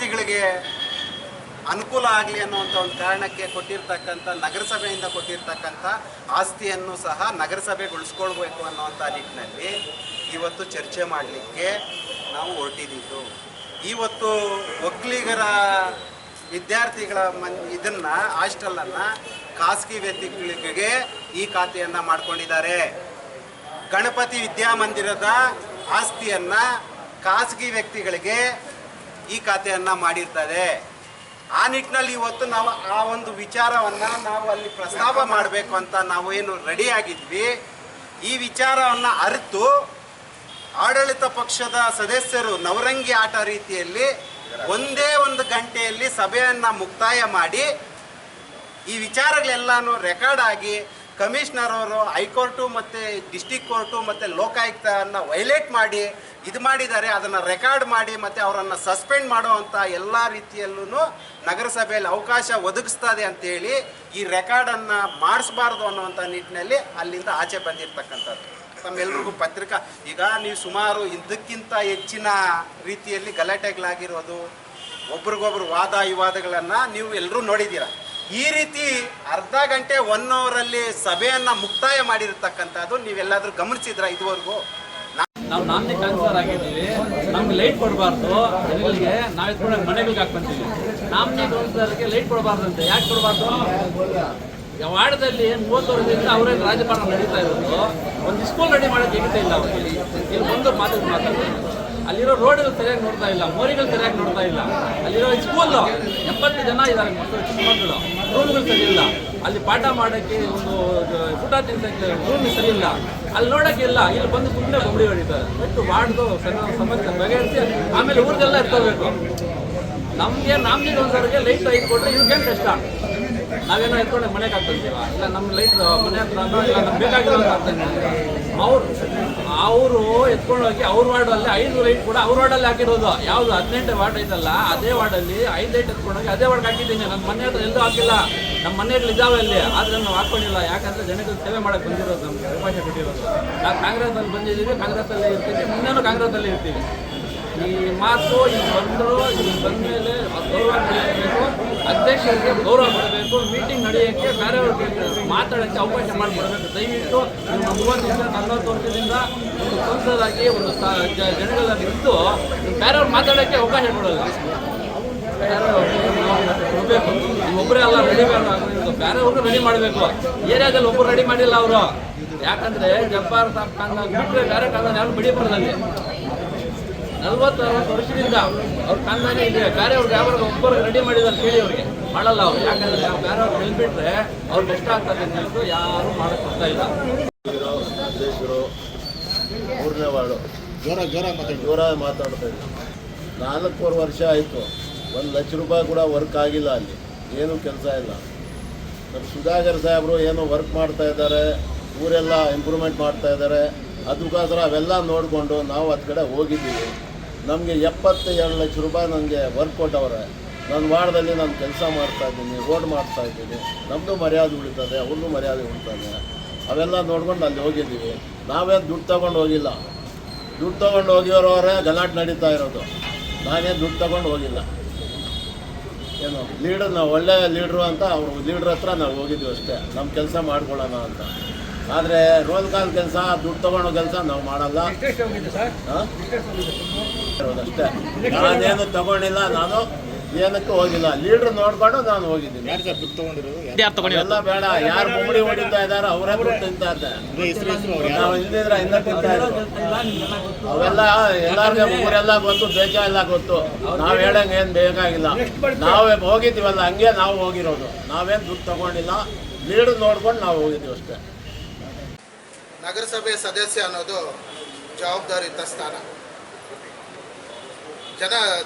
ವಿದ್ಯಾರ್ಥಿಗಳಿಗೆ ಅನುಕೂಲ ಆಗಲಿ ಅನ್ನುವಂಥ ಒಂದು ಕಾರಣಕ್ಕೆ ಕೊಟ್ಟಿರ್ತಕ್ಕಂಥ ನಗರಸಭೆಯಿಂದ ಕೊಟ್ಟಿರ್ತಕ್ಕಂಥ ಆಸ್ತಿಯನ್ನು ಸಹ ನಗರಸಭೆಗೆ ಉಳಿಸ್ಕೊಳ್ಬೇಕು ಅನ್ನುವಂಥ ನಿಟ್ಟಿನಲ್ಲಿ ಇವತ್ತು ಚರ್ಚೆ ಮಾಡಲಿಕ್ಕೆ ನಾವು ಹೊರಟಿದ್ದು. ಇವತ್ತು ಒಕ್ಕಲಿಗರ ವಿದ್ಯಾರ್ಥಿಗಳ ಇದನ್ನು ಹಾಸ್ಟೆಲನ್ನು ಖಾಸಗಿ ವ್ಯಕ್ತಿಗಳಿಗೆ ಈ ಖಾತೆಯನ್ನು ಮಾಡ್ಕೊಂಡಿದ್ದಾರೆ. ಗಣಪತಿ ವಿದ್ಯಾಮಂದಿರದ ಆಸ್ತಿಯನ್ನು ಖಾಸಗಿ ವ್ಯಕ್ತಿಗಳಿಗೆ ಈ ಖಾತೆಯನ್ನು ಮಾಡಿರ್ತದೆ. ಆ ನಿಟ್ಟಿನಲ್ಲಿ ಇವತ್ತು ನಾವು ಆ ಒಂದು ವಿಚಾರವನ್ನು ನಾವು ಅಲ್ಲಿ ಪ್ರಸ್ತಾಪ ಮಾಡಬೇಕು ಅಂತ ನಾವು ಏನು ರೆಡಿಯಾಗಿದ್ವಿ. ಈ ವಿಚಾರವನ್ನು ಅರಿತು ಆಡಳಿತ ಪಕ್ಷದ ಸದಸ್ಯರು ನವರಂಗಿ ಆಟ ರೀತಿಯಲ್ಲಿ ಒಂದೇ ಒಂದು ಗಂಟೆಯಲ್ಲಿ ಸಭೆಯನ್ನು ಮುಕ್ತಾಯ ಮಾಡಿ ಈ ವಿಚಾರಗಳೆಲ್ಲನೂ ರೆಕಾರ್ಡ್ ಆಗಿ ಕಮಿಷನರ್ ಅವರು ಹೈಕೋರ್ಟು ಮತ್ತು ಡಿಸ್ಟಿಕ್ ಕೋರ್ಟು ಮತ್ತು ಲೋಕಾಯುಕ್ತವನ್ನು ವೈಲೇಟ್ ಮಾಡಿ ಇದು ಮಾಡಿದ್ದಾರೆ. ಅದನ್ನು ರೆಕಾರ್ಡ್ ಮಾಡಿ ಮತ್ತು ಅವರನ್ನು ಸಸ್ಪೆಂಡ್ ಮಾಡುವಂಥ ಎಲ್ಲ ರೀತಿಯಲ್ಲೂ ನಗರಸಭೆಯಲ್ಲಿ ಅವಕಾಶ ಒದಗಿಸ್ತದೆ ಅಂತೇಳಿ ಈ ರೆಕಾರ್ಡನ್ನು ಮಾಡಿಸ್ಬಾರ್ದು ಅನ್ನುವಂಥ ನಿಟ್ಟಿನಲ್ಲಿ ಅಲ್ಲಿಂದ ಆಚೆ ಬಂದಿರತಕ್ಕಂಥದ್ದು. ತಮ್ಮೆಲ್ರಿಗೂ ಪತ್ರಿಕಾ ಈಗ ನೀವು ಸುಮಾರು ಇದಕ್ಕಿಂತ ಹೆಚ್ಚಿನ ರೀತಿಯಲ್ಲಿ ಗಲಾಟೆಗಳಾಗಿರೋದು, ಒಬ್ರಿಗೊಬ್ರು ವಾದ ವಿವಾದಗಳನ್ನು ನೀವು ಎಲ್ಲರೂ ನೋಡಿದ್ದೀರ. ಈ ರೀತಿ ಅರ್ಧ ಗಂಟೆ 1 ಅವರಲ್ಲಿ ಸಭೆಯನ್ನು ಮುಕ್ತಾಯ ಮಾಡಿರ್ತಕ್ಕಂಥದ್ದು ನೀವೆಲ್ಲಾದರೂ ಗಮನಿಸಿದ್ರ ಇದುವರೆಗೂ? ನಾವು ನಾಮಿನಿ ಕೌನ್ಸಿಲರ್ ಆಗಿದ್ದೀವಿ, ನಮ್ಗೆ ಲೈಟ್ ಕೊಡಬಾರ್ದು ಜನಗಳಿಗೆ, ನಾವು ಎತ್ಕೊಂಡು ಮನೆಗಳಿಗೆ ಹಾಕ್ಕೊಂತೀವಿ. Nominee ಕೌನ್ಸಿಲರ್ಗೆ light ಕೊಡಬಾರ್ದಂತೆ. ಯಾಕೆ ಕೊಡಬಾರ್ದು? ವಾರ್ಡದಲ್ಲಿ 30 ವರ್ಷದಿಂದ ಅವರೇ ರಾಜಕಾರಣ ನಡೀತಾ ಇರೋದು. ಒಂದು ಸ್ಕೂಲ್ ರೆಡಿ ಮಾಡೋಕ್ಕೆ ಹೇಗಿತಾ ಇಲ್ಲ ಅವ್ರಿಗೆ. ಇಲ್ಲಿ ಬಂದು ಮಾತಾಡ್ತಾರೆ. ಅಲ್ಲಿರೋ ರೋಡ್ಗಳು ಸರಿಯಾಗಿ ನೋಡ್ತಾ ಇಲ್ಲ, ಮೋರಿಗಳು ಸರಿಯಾಗಿ ನೋಡ್ತಾ ಇಲ್ಲ. ಅಲ್ಲಿರೋ ಸ್ಕೂಲು 80 ಜನ ಇದ್ದಾರೆ ಚಿಕ್ಕ ಮಕ್ಕಳು, ರೂಮ್ಗಳು ಸರಿ ಇಲ್ಲ. ಅಲ್ಲಿ ಪಾಠ ಮಾಡೋಕ್ಕೆ ಒಂದು ಊಟ ತಿನ್ಸೋಕ್ಕೆ ರೂಮ್ ಸರಿ ಇಲ್ಲ. ಅಲ್ಲಿ ನೋಡೋಕ್ಕಿಲ್ಲ. ಇಲ್ಲಿ ಬಂದು ಸುಮ್ಮನೆ ಬೊಂಬಡಿ ಹೊಡಿತಾರೆ. ಬಟ್ ವಾರ್ಡ್ದು ಸಮಸ್ಯೆ ಬಗೆಹರಿಸಿ ಆಮೇಲೆ ಊರಿಗೆಲ್ಲ ಎತ್ಕೋಬೇಕು. ನಮಗೆ ನಾಮಿನಿ ಕೌನ್ಸಿಲರ್ಗೆ ಲೈಟ್ 5 ಕೊಟ್ಟರೆ ಇವ್ರಿಗೇನು ಕಷ್ಟ? ನಾವೇನೋ ಎತ್ಕೊಂಡು ಮನೆಗೆ ಹಾಕ್ತೀವ, ಇಲ್ಲ ನಮ್ಮ ಲೈಟ್ ಮನೆ ಹತ್ರ ಇಲ್ಲ ನಮ್ಗೆ ಬೇಕಾಗಿರೋದು ಆಗ್ತಾನೆ. ಅವರು ಎತ್ಕೊಂಡು ಹೋಗಿ ಅವ್ರ ವಾರ್ಡಲ್ಲಿ 5 ಲೈಟ್ ಕೂಡ ಅವ್ರ ವಾರ್ಡಲ್ಲಿ ಹಾಕಿರೋದು. ಯಾವುದು 18 ವಾರ್ಡ್ ಐತಲ್ಲ, ಅದೇ ವಾರ್ಡಲ್ಲಿ 5 ಲೈಟ್ ಎತ್ಕೊಂಡು ಹೋಗಿ ಅದೇ ವಾರ್ಡ್ಗೆ ಹಾಕಿದ್ದೀನಿ. ನನ್ನ ಮನೆ ಹತ್ರ ಎಲ್ಲೂ ಹಾಕಿಲ್ಲ. ನಮ್ಮ ಮನೆಗಳು ಇದ್ದಾವೆ ಅಲ್ಲಿ, ಆದರೆ ನಾವು ಹಾಕ್ಕೊಂಡಿಲ್ಲ. ಯಾಕಂದರೆ ಜನಗಳು ಸೇವೆ ಮಾಡೋಕ್ಕೆ ಬಂದಿರೋದು, ನಮ್ಗೆ ಅವಕಾಶ ಕೊಟ್ಟಿರೋದು. ನಾವು ಕಾಂಗ್ರೆಸ್ಸಲ್ಲಿ ಬಂದಿದ್ದೀವಿ, ಕಾಂಗ್ರೆಸ್ಸಲ್ಲಿ ಇರ್ತೀವಿ, ಮುಂದೆನೂ ಕಾಂಗ್ರೆಸ್ಸಲ್ಲಿ ಇರ್ತೀವಿ. ಈ ಮಾತು ಇಲ್ಲಿ ಬಂದರು, ಇಲ್ಲಿ ಬಂದ ಮೇಲೆ ಗೌರವ ಕೊಡಬೇಕು, ಅಧ್ಯಕ್ಷರಿಗೆ ಗೌರವ ಕೊಡಬೇಕು, ಮೀಟಿಂಗ್ ನಡೆಯೋಕ್ಕೆ ಬೇರೆಯವ್ರಿಗೆ ಮಾತಾಡೋಕ್ಕೆ ಅವಕಾಶ ಮಾಡಿಕೊಡ್ಬೇಕು. ದಯವಿಟ್ಟು ನಿಮ್ಮ 30-40 ವರ್ಷದಿಂದ ಒಂದು ಸಂಸದಾಗಿ ಒಂದು ಜನಗಳಲ್ಲಿ ಇದ್ದು ಬೇರೆಯವ್ರು ಮಾತಾಡೋಕ್ಕೆ ಅವಕಾಶ ಕೊಡೋಲ್ಲ. ಕೊಡಬೇಕು. ಒಬ್ಬರೇ ಅಲ್ಲ ರೆಡಿ ಮಾಡಬೇಕು, ಬೇರೆಯವ್ರಿಗೂ ರೆಡಿ ಮಾಡಬೇಕು. ಏರಿಯಾದಲ್ಲಿ ಒಬ್ಬರು ರೆಡಿ ಮಾಡಿಲ್ಲ ಅವರು. ಯಾಕಂದರೆ ಜಬ್ಬಾರ್ ಸಾಬ್ ಖಾನ್ ಬಿಟ್ಟರೆ ಬೇರೆ ಕಾಲ ಯಾರು ಬಿಡಿಬಾರ್ದಲ್ಲಿ 40-60 ವರ್ಷದಿಂದ ಅವ್ರ ಕಾಂದಾನೆ ಇದೆ. ಬೇರೆಯವ್ರಿಗೆ ಯಾವಾಗ ಒಬ್ಬರು ರೆಡಿ ಮಾಡಿದ್ದಾರೆ ಕೇಳಿ ಅವ್ರಿಗೆ ಮಾಡಲ್ಲ ಅವರು. ಯಾಕಂದರೆ ನಾವು ಬೇರೆಯವ್ರು ಬೆಳೆದ್ಬಿಟ್ರೆ ಅವ್ರಿಗೆ ಕಷ್ಟ ಆಗ್ತದೆ ಅಂತ ಯಾರು ಮಾಡೋಕ್ಕೆ ಬರ್ತಾ ಇಲ್ಲ. ಅಧ್ಯಕ್ಷರು 3ನೇ ವಾರ್ಡು ಜೋರ ಮಾತಾಡ್ತಾ ಇದ್ರು. 4 ವರ್ಷ ಆಯಿತು, 1 ಲಕ್ಷ ರೂಪಾಯಿ ಕೂಡ ವರ್ಕ್ ಆಗಿಲ್ಲ. ಅಲ್ಲಿ ಏನೂ ಕೆಲಸ ಇಲ್ಲ. ನಮ್ಮ ಸುಧಾಕರ್ ಸಾಹೇಬರು ಏನೋ ವರ್ಕ್ ಮಾಡ್ತಾ ಇದ್ದಾರೆ, ಊರೆಲ್ಲ ಇಂಪ್ರೂವ್ಮೆಂಟ್ ಮಾಡ್ತಾ ಇದ್ದಾರೆ. ಅದಕ್ಕೋಸ್ಕರ ಅವೆಲ್ಲ ನೋಡಿಕೊಂಡು ನಾವು ಅದು ಕಡೆ ಹೋಗಿದ್ದೀವಿ. ನಮಗೆ 72 ಲಕ್ಷ ರೂಪಾಯಿ ನನಗೆ ವರ್ಕ್ ಕೊಟ್ಟವ್ರೆ. ನನ್ನ ವಾರ್ಡಲ್ಲಿ ನಾನು ಕೆಲಸ ಮಾಡ್ತಾಯಿದ್ದೀನಿ, ರೋಡ್ ಮಾಡ್ತಾಯಿದ್ದೀನಿ. ನಮ್ಮದು ಮರ್ಯಾದೆ ಉಳಿತದೆ, ಅವ್ರದ್ದು ಮರ್ಯಾದೆ ಉಳಿತದೆ. ಅವೆಲ್ಲ ನೋಡ್ಕೊಂಡು ಅಲ್ಲಿ ಹೋಗಿದ್ದೀವಿ. ನಾವೇನು ದುಡ್ಡು ತೊಗೊಂಡು ಹೋಗಿಲ್ಲ. ದುಡ್ಡು ತೊಗೊಂಡು ಹೋಗಿರೋರೇ ಗಲಾಟೆ ನಡೀತಾ ಇರೋದು. ನಾನೇನು ದುಡ್ಡು ತೊಗೊಂಡು ಹೋಗಿಲ್ಲ. ಏನು ಲೀಡರ್, ನಾವು ಒಳ್ಳೆಯ ಲೀಡ್ರು ಅಂತ ಅವರು ಲೀಡ್ರ್ ಹತ್ರ ನಾವು ಹೋಗಿದ್ದೀವಿ ಅಷ್ಟೇ, ನಮ್ಮ ಕೆಲಸ ಮಾಡ್ಕೊಳ್ಳೋಣ ಅಂತ. ಆದರೆ ರೋಲ್ ಕಾಲ್ ಕೆಲಸ, ದುಡ್ಡು ತೊಗೊಳ್ಳೋ ಕೆಲಸ ನಾವು ಮಾಡಲ್ಲ. ಅಷ್ಟೇ, ನಾನೇನು ತಗೊಂಡಿಲ್ಲ, ನಾನು ಏನಕ್ಕೆ ಹೋಗಿಲ್ಲ. ಲೀಡ್ರ್ ನೋಡ್ಕೊಂಡು ನಾನು ಹೋಗಿದ್ದೀನಿ. ಎಲ್ಲ ಬೇಡ, ಯಾರು ಬೊಮ್ಮಡಿ ಹೊಡಿತಾ ಇದ್ದಾರೆ ಅವರೇ ದುಡ್ಡು ತಿಂತಾ ಇದ್ದಾರೆ. ನಾವು ಇಲ್ದಿದ್ರೆ ಇನ್ನೂ ತಿಂತಾ ಇರೋದು. ಅವೆಲ್ಲ ಎಲ್ಲರಿಗೂ ಊರೆಲ್ಲ ಗೊತ್ತು, ದೇಶ ಎಲ್ಲ ಗೊತ್ತು. ನಾವು ಹೇಳಂಗೆ ಏನು ಬೇಕಾಗಿಲ್ಲ. ನಾವೇ ಹೋಗಿದ್ದೀವಲ್ಲ, ಹಂಗೆ ನಾವು ಹೋಗಿರೋದು. ನಾವೇನು ದುಡ್ಡು ತಗೊಂಡಿಲ್ಲ, ಲೀಡ್ರ್ ನೋಡ್ಕೊಂಡು ನಾವು ಹೋಗಿದ್ದೀವಿ ಅಷ್ಟೇ. ನಗರಸಭೆ ಸದಸ್ಯ ಅನ್ನೋದು ಜವಾಬ್ದಾರಿಯುತ ಸ್ಥಾನ.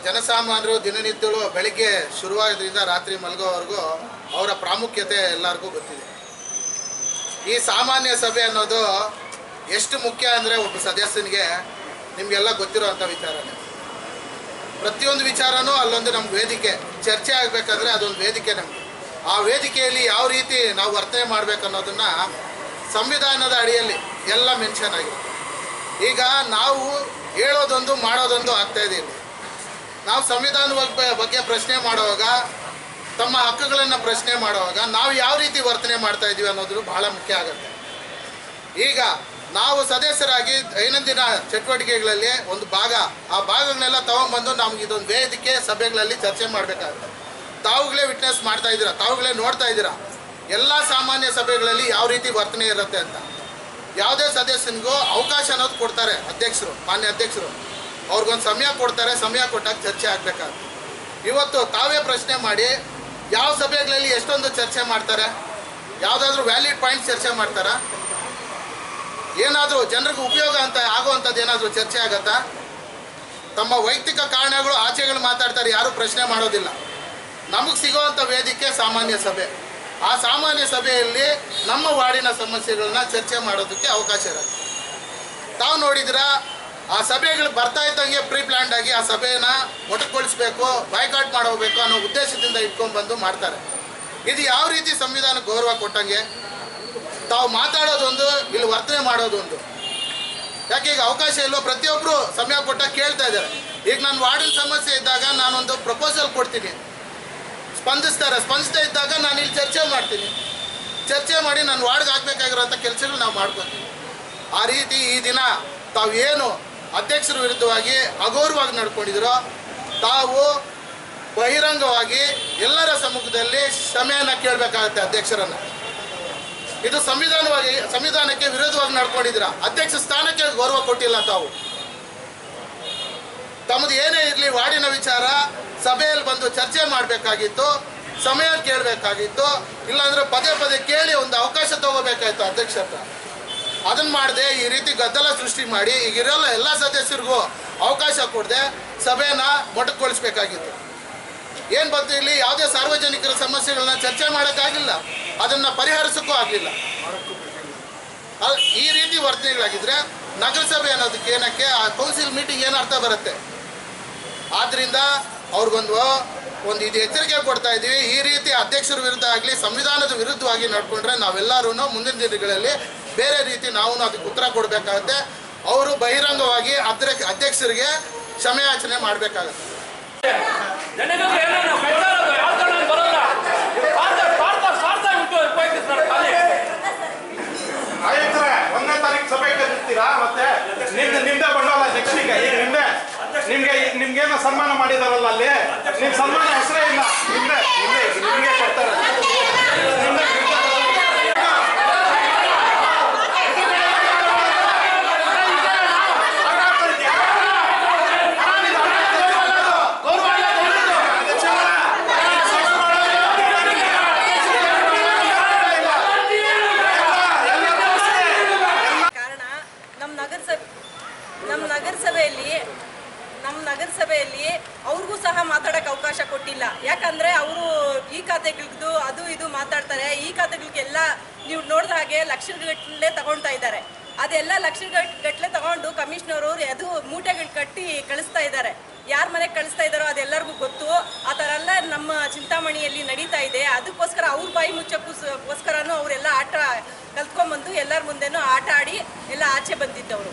ಜನಸಾಮಾನ್ಯರು ದಿನನಿತ್ಯಗಳು ಬೆಳಿಗ್ಗೆ ಶುರುವಾಗೋದ್ರಿಂದ ರಾತ್ರಿ ಮಲಗೋವರೆಗೂ ಅವರ ಪ್ರಾಮುಖ್ಯತೆ ಎಲ್ಲರಿಗೂ ಗೊತ್ತಿದೆ. ಈ ಸಾಮಾನ್ಯ ಸಭೆ ಅನ್ನೋದು ಎಷ್ಟು ಮುಖ್ಯ ಅಂದರೆ ಒಬ್ಬ ಸದಸ್ಯನಿಗೆ ನಿಮಗೆಲ್ಲ ಗೊತ್ತಿರೋವಂಥ ವಿಚಾರನೇ. ಪ್ರತಿಯೊಂದು ವಿಚಾರನೂ ಅಲ್ಲೊಂದು ನಮ್ಗೆ ವೇದಿಕೆ, ಚರ್ಚೆ ಆಗಬೇಕಾದ್ರೆ ಅದೊಂದು ವೇದಿಕೆ ನಮಗೆ. ಆ ವೇದಿಕೆಯಲ್ಲಿ ಯಾವ ರೀತಿ ನಾವು ವರ್ತನೆ ಮಾಡಬೇಕನ್ನೋದನ್ನು ಸಂವಿಧಾನದ ಅಡಿಯಲ್ಲಿ ಎಲ್ಲ ಮೆನ್ಷನ್ ಆಗಿದೆ. ಈಗ ನಾವು ಹೇಳೋದೊಂದು ಮಾಡೋದೊಂದು ಆಗ್ತಾಯಿದೆ. ನಾವು ಸಂವಿಧಾನದ ಬಗ್ಗೆ ಪ್ರಶ್ನೆ ಮಾಡುವಾಗ, ತಮ್ಮ ಹಕ್ಕುಗಳನ್ನು ಪ್ರಶ್ನೆ ಮಾಡುವಾಗ ನಾವು ಯಾವ ರೀತಿ ವರ್ತನೆ ಮಾಡ್ತಾ ಇದ್ದೀವಿ ಅನ್ನೋದು ಬಹಳ ಮುಖ್ಯ ಆಗುತ್ತೆ. ಈಗ ನಾವು ಸದಸ್ಯರಾಗಿ ದೈನಂದಿನ ಚಟುವಟಿಕೆಗಳಲ್ಲಿ ಒಂದು ಭಾಗ, ಆ ಭಾಗಗಳನ್ನೆಲ್ಲ ತಗೊಂಡ್ಬಂದು ನಮ್ಗೆ ಇದೊಂದು ವೇದಿಕೆ ಸಭೆಗಳಲ್ಲಿ ಚರ್ಚೆ ಮಾಡಬೇಕಾಗುತ್ತೆ. ತಾವುಗಳೇ ವಿಟ್ನೆಸ್ ಮಾಡ್ತಾ ಇದ್ದೀರಾ, ತಾವುಗಳೇ ನೋಡ್ತಾ ಇದ್ದೀರಾ ಎಲ್ಲ ಸಾಮಾನ್ಯ ಸಭೆಗಳಲ್ಲಿ ಯಾವ ರೀತಿ ವರ್ತನೆ ಇರುತ್ತೆ ಅಂತ. ಯಾವುದೇ ಸದಸ್ಯನಿಗೂ ಅವಕಾಶ ಅನ್ನೋದು ಕೊಡ್ತಾರೆ ಅಧ್ಯಕ್ಷರು, ಮಾನ್ಯ ಅಧ್ಯಕ್ಷರು. ಅವ್ರಿಗೊಂದು ಸಮಯ ಕೊಡ್ತಾರೆ, ಸಮಯ ಕೊಟ್ಟಾಗ ಚರ್ಚೆ ಆಗಬೇಕಾಗುತ್ತೆ. ಇವತ್ತು ತಾವೇ ಪ್ರಶ್ನೆ ಮಾಡಿ ಯಾವ ಸಭೆಗಳಲ್ಲಿ ಎಷ್ಟೊಂದು ಚರ್ಚೆ ಮಾಡ್ತಾರೆ? ಯಾವುದಾದ್ರೂ ವ್ಯಾಲಿಡ್ ಪಾಯಿಂಟ್ ಚರ್ಚೆ ಮಾಡ್ತಾರಾ? ಏನಾದರೂ ಜನರಿಗೆ ಉಪಯೋಗ ಅಂತ ಆಗುವಂಥದ್ದು ಏನಾದರೂ ಚರ್ಚೆ ಆಗತ್ತಾ? ತಮ್ಮ ವೈಯಕ್ತಿಕ ಕಾರಣಗಳು ಆಚೆಗಳು ಮಾತಾಡ್ತಾರೆ, ಯಾರೂ ಪ್ರಶ್ನೆ ಮಾಡೋದಿಲ್ಲ. ನಮಗೆ ಸಿಗೋವಂಥ ವೇದಿಕೆ ಸಾಮಾನ್ಯ ಸಭೆ. ಆ ಸಾಮಾನ್ಯ ಸಭೆಯಲ್ಲಿ ನಮ್ಮ ವಾರ್ಡಿನ ಸಮಸ್ಯೆಗಳನ್ನ ಚರ್ಚೆ ಮಾಡೋದಕ್ಕೆ ಅವಕಾಶ ಇರುತ್ತೆ. ತಾವು ನೋಡಿದ್ರೆ ಆ ಸಭೆಗಳು ಬರ್ತಾ ಇದ್ದಂಗೆ ಪ್ರೀ ಪ್ಲ್ಯಾಂಡ್ ಆಗಿ ಆ ಸಭೆಯನ್ನು ಮೊಟಕುಗೊಳಿಸಬೇಕು, ಬಾಯ್ಕಾಟ್ ಮಾಡೋಬೇಕು ಅನ್ನೋ ಉದ್ದೇಶದಿಂದ ಇಟ್ಕೊಂಡ್ಬಂದು ಮಾಡ್ತಾರೆ. ಇದು ಯಾವ ರೀತಿ ಸಂವಿಧಾನಕ್ಕೆ ಗೌರವ ಕೊಟ್ಟಂಗೆ? ತಾವು ಮಾತಾಡೋದೊಂದು, ಇಲ್ಲಿ ವರ್ತನೆ ಮಾಡೋದೊಂದು. ಯಾಕೆ ಈಗ ಅವಕಾಶ ಇಲ್ಲೋ? ಪ್ರತಿಯೊಬ್ಬರು ಸಮಯ ಕೊಟ್ಟಾಗ ಕೇಳ್ತಾ ಇದ್ದಾರೆ. ಈಗ ನನ್ನ ವಾರ್ಡಿನ ಸಮಸ್ಯೆ ಇದ್ದಾಗ ನಾನೊಂದು ಪ್ರಪೋಸಲ್ ಕೊಡ್ತೀನಿ, ಸ್ಪಂದಿಸ್ತಾರೆ. ಸ್ಪಂದಿಸ್ತಾ ಇದ್ದಾಗ ನಾನು ಇಲ್ಲಿ ಚರ್ಚೆ ಮಾಡ್ತೀನಿ. ಚರ್ಚೆ ಮಾಡಿ ನನ್ನ ವಾರ್ಡ್ಗೆ ಆಗಬೇಕಾಗಿರೋಂಥ ಕೆಲಸಗಳು ನಾವು ಮಾಡ್ಕೊತೀವಿ. ಆ ರೀತಿ ಈ ದಿನ ತಾವು ಏನು ಅಧ್ಯಕ್ಷರ ವಿರುದ್ಧವಾಗಿ ಅಗೌರವವಾಗಿ ನಡ್ಕೊಂಡಿದ್ದೀರೋ, ತಾವು ಬಹಿರಂಗವಾಗಿ ಎಲ್ಲರ ಸಮ್ಮುಖದಲ್ಲಿ ಕ್ಷಮೆಯನ್ನು ಕೇಳಬೇಕಾಗತ್ತೆ ಅಧ್ಯಕ್ಷರನ್ನು. ಇದು ಸಂವಿಧಾನಕ್ಕೆ ವಿರೋಧವಾಗಿ ನಡ್ಕೊಂಡಿದ್ದೀರಾ. ಅಧ್ಯಕ್ಷ ಸ್ಥಾನಕ್ಕೆ ಗೌರವ ಕೊಟ್ಟಿಲ್ಲ ತಾವು. ತಮ್ಮದು ಏನೇ ಇರಲಿ ವಾರ್ಡಿನ ವಿಚಾರ ಸಭೆಯಲ್ಲಿ ಬಂದು ಚರ್ಚೆ ಮಾಡಬೇಕಾಗಿತ್ತು, ಸಮಯ ಕೇಳಬೇಕಾಗಿತ್ತು. ಇಲ್ಲಾಂದರೆ ಪದೇ ಪದೇ ಕೇಳಿ ಒಂದು ಅವಕಾಶ ತಗೋಬೇಕಾಯ್ತು ಅಧ್ಯಕ್ಷ ಹತ್ರ. ಅದನ್ನು ಮಾಡದೆ ಈ ರೀತಿ ಗದ್ದಲ ಸೃಷ್ಟಿ ಮಾಡಿ ಈಗಿರೋಲ್ಲ ಎಲ್ಲ ಸದಸ್ಯರಿಗೂ ಅವಕಾಶ ಕೊಡದೆ ಸಭೆನ ಮೊಟಕುಗೊಳಿಸಬೇಕಾಗಿತ್ತು. ಏನು ಬಂತು, ಇಲ್ಲಿ ಯಾವುದೇ ಸಾರ್ವಜನಿಕರ ಸಮಸ್ಯೆಗಳನ್ನ ಚರ್ಚೆ ಮಾಡೋಕ್ಕಾಗಿಲ್ಲ, ಅದನ್ನು ಪರಿಹರಿಸೋಕ್ಕೂ ಆಗಲಿಲ್ಲ. ಈ ರೀತಿ ವರ್ತನೆಗಳಾಗಿದ್ದರೆ ನಗರಸಭೆ ಅನ್ನೋದಕ್ಕೆ ಏನಕ್ಕೆ, ಆ ಕೌನ್ಸಿಲ್ ಮೀಟಿಂಗ್ ಏನು ಅರ್ಥ ಬರುತ್ತೆ? ಆದ್ದರಿಂದ ಅವ್ರಿಗೊಂದು ಇದು ಎಚ್ಚರಿಕೆ ಕೊಡ್ತಾ ಇದ್ದೀವಿ. ಈ ರೀತಿ ಅಧ್ಯಕ್ಷರ ವಿರುದ್ಧ ಆಗಲಿ ಸಂವಿಧಾನದ ವಿರುದ್ಧವಾಗಿ ನಡ್ಕೊಂಡ್ರೆ ನಾವೆಲ್ಲರೂ ಮುಂದಿನ ದಿನಗಳಲ್ಲಿ ಬೇರೆ ರೀತಿ ನಾವು ಅದಕ್ಕೆ ಉತ್ತರ ಕೊಡಬೇಕಾಗುತ್ತೆ. ಅವರು ಬಹಿರಂಗವಾಗಿ ಅಧ್ಯಕ್ಷರಿಗೆ ಕ್ಷಮೆಯಾಚನೆ ಮಾಡಬೇಕಾಗುತ್ತೆ. ಆಯ್ತಾರೆ 1ನೇ ತಾರೀಕು ಸಭೆ ಕರೀತೀರಾ? ಮತ್ತೆ ನಿಮ್ದೇ ಬಂಡವಾಳ ನೆಕ್ಸ್ಟಿಗೆ ಈಗ ನಿಮ್ಗೇನೋ ಸನ್ಮಾನ ಮಾಡಿದಾರಲ್ಲ, ಅಲ್ಲಿ ನಿಮ್ ಸನ್ಮಾನ ಹೆಸರೇ ಇಲ್ಲ. ನಿಮ್ಗೆ ಕೊಡ್ತಾರೆ. ನಮ್ಮ ನಗರಸಭೆಯಲ್ಲಿ ಅವ್ರಿಗೂ ಸಹ ಮಾತಾಡೋಕ್ಕೆ ಅವಕಾಶ ಕೊಟ್ಟಿಲ್ಲ. ಯಾಕಂದರೆ ಅವರು ಈ ಖಾತೆಗಳಿದ್ದು ಅದು ಇದು ಮಾತಾಡ್ತಾರೆ. ಈ ಖಾತೆಗಳಿಗೆಲ್ಲ ನೀವು ನೋಡಿದ ಹಾಗೆ ಲಕ್ಷಗಟ್ಟಲೆ ತಗೊಳ್ತಾ ಇದ್ದಾರೆ. ಅದೆಲ್ಲ ಲಕ್ಷಗಟ್ಟಲೆ ತಗೊಂಡು ಕಮಿಷನರು ಅದು ಮೂಟೆಗಳು ಕಟ್ಟಿ ಕಳಿಸ್ತಾ ಇದ್ದಾರೆ. ಯಾರ ಮನೆಗೆ ಕಳಿಸ್ತಾ ಇದ್ದಾರೋ ಅದೆಲ್ಲರಿಗೂ ಗೊತ್ತು. ಆ ಥರ ಎಲ್ಲ ನಮ್ಮ ಚಿಂತಾಮಣಿಯಲ್ಲಿ ನಡೀತಾ ಇದೆ. ಅದಕ್ಕೋಸ್ಕರ ಅವ್ರ ಬಾಯಿ ಮುಚ್ಚಕ್ಕೋಸ್ಕರನೂ ಅವರೆಲ್ಲ ಆಟ ಕಲ್ತ್ಕೊಂಡ್ಬಂದು ಎಲ್ಲರ ಮುಂದೆನೂ ಆಟ ಆಡಿ ಎಲ್ಲ ಆಚೆ ಬಂದಿದ್ದವರು.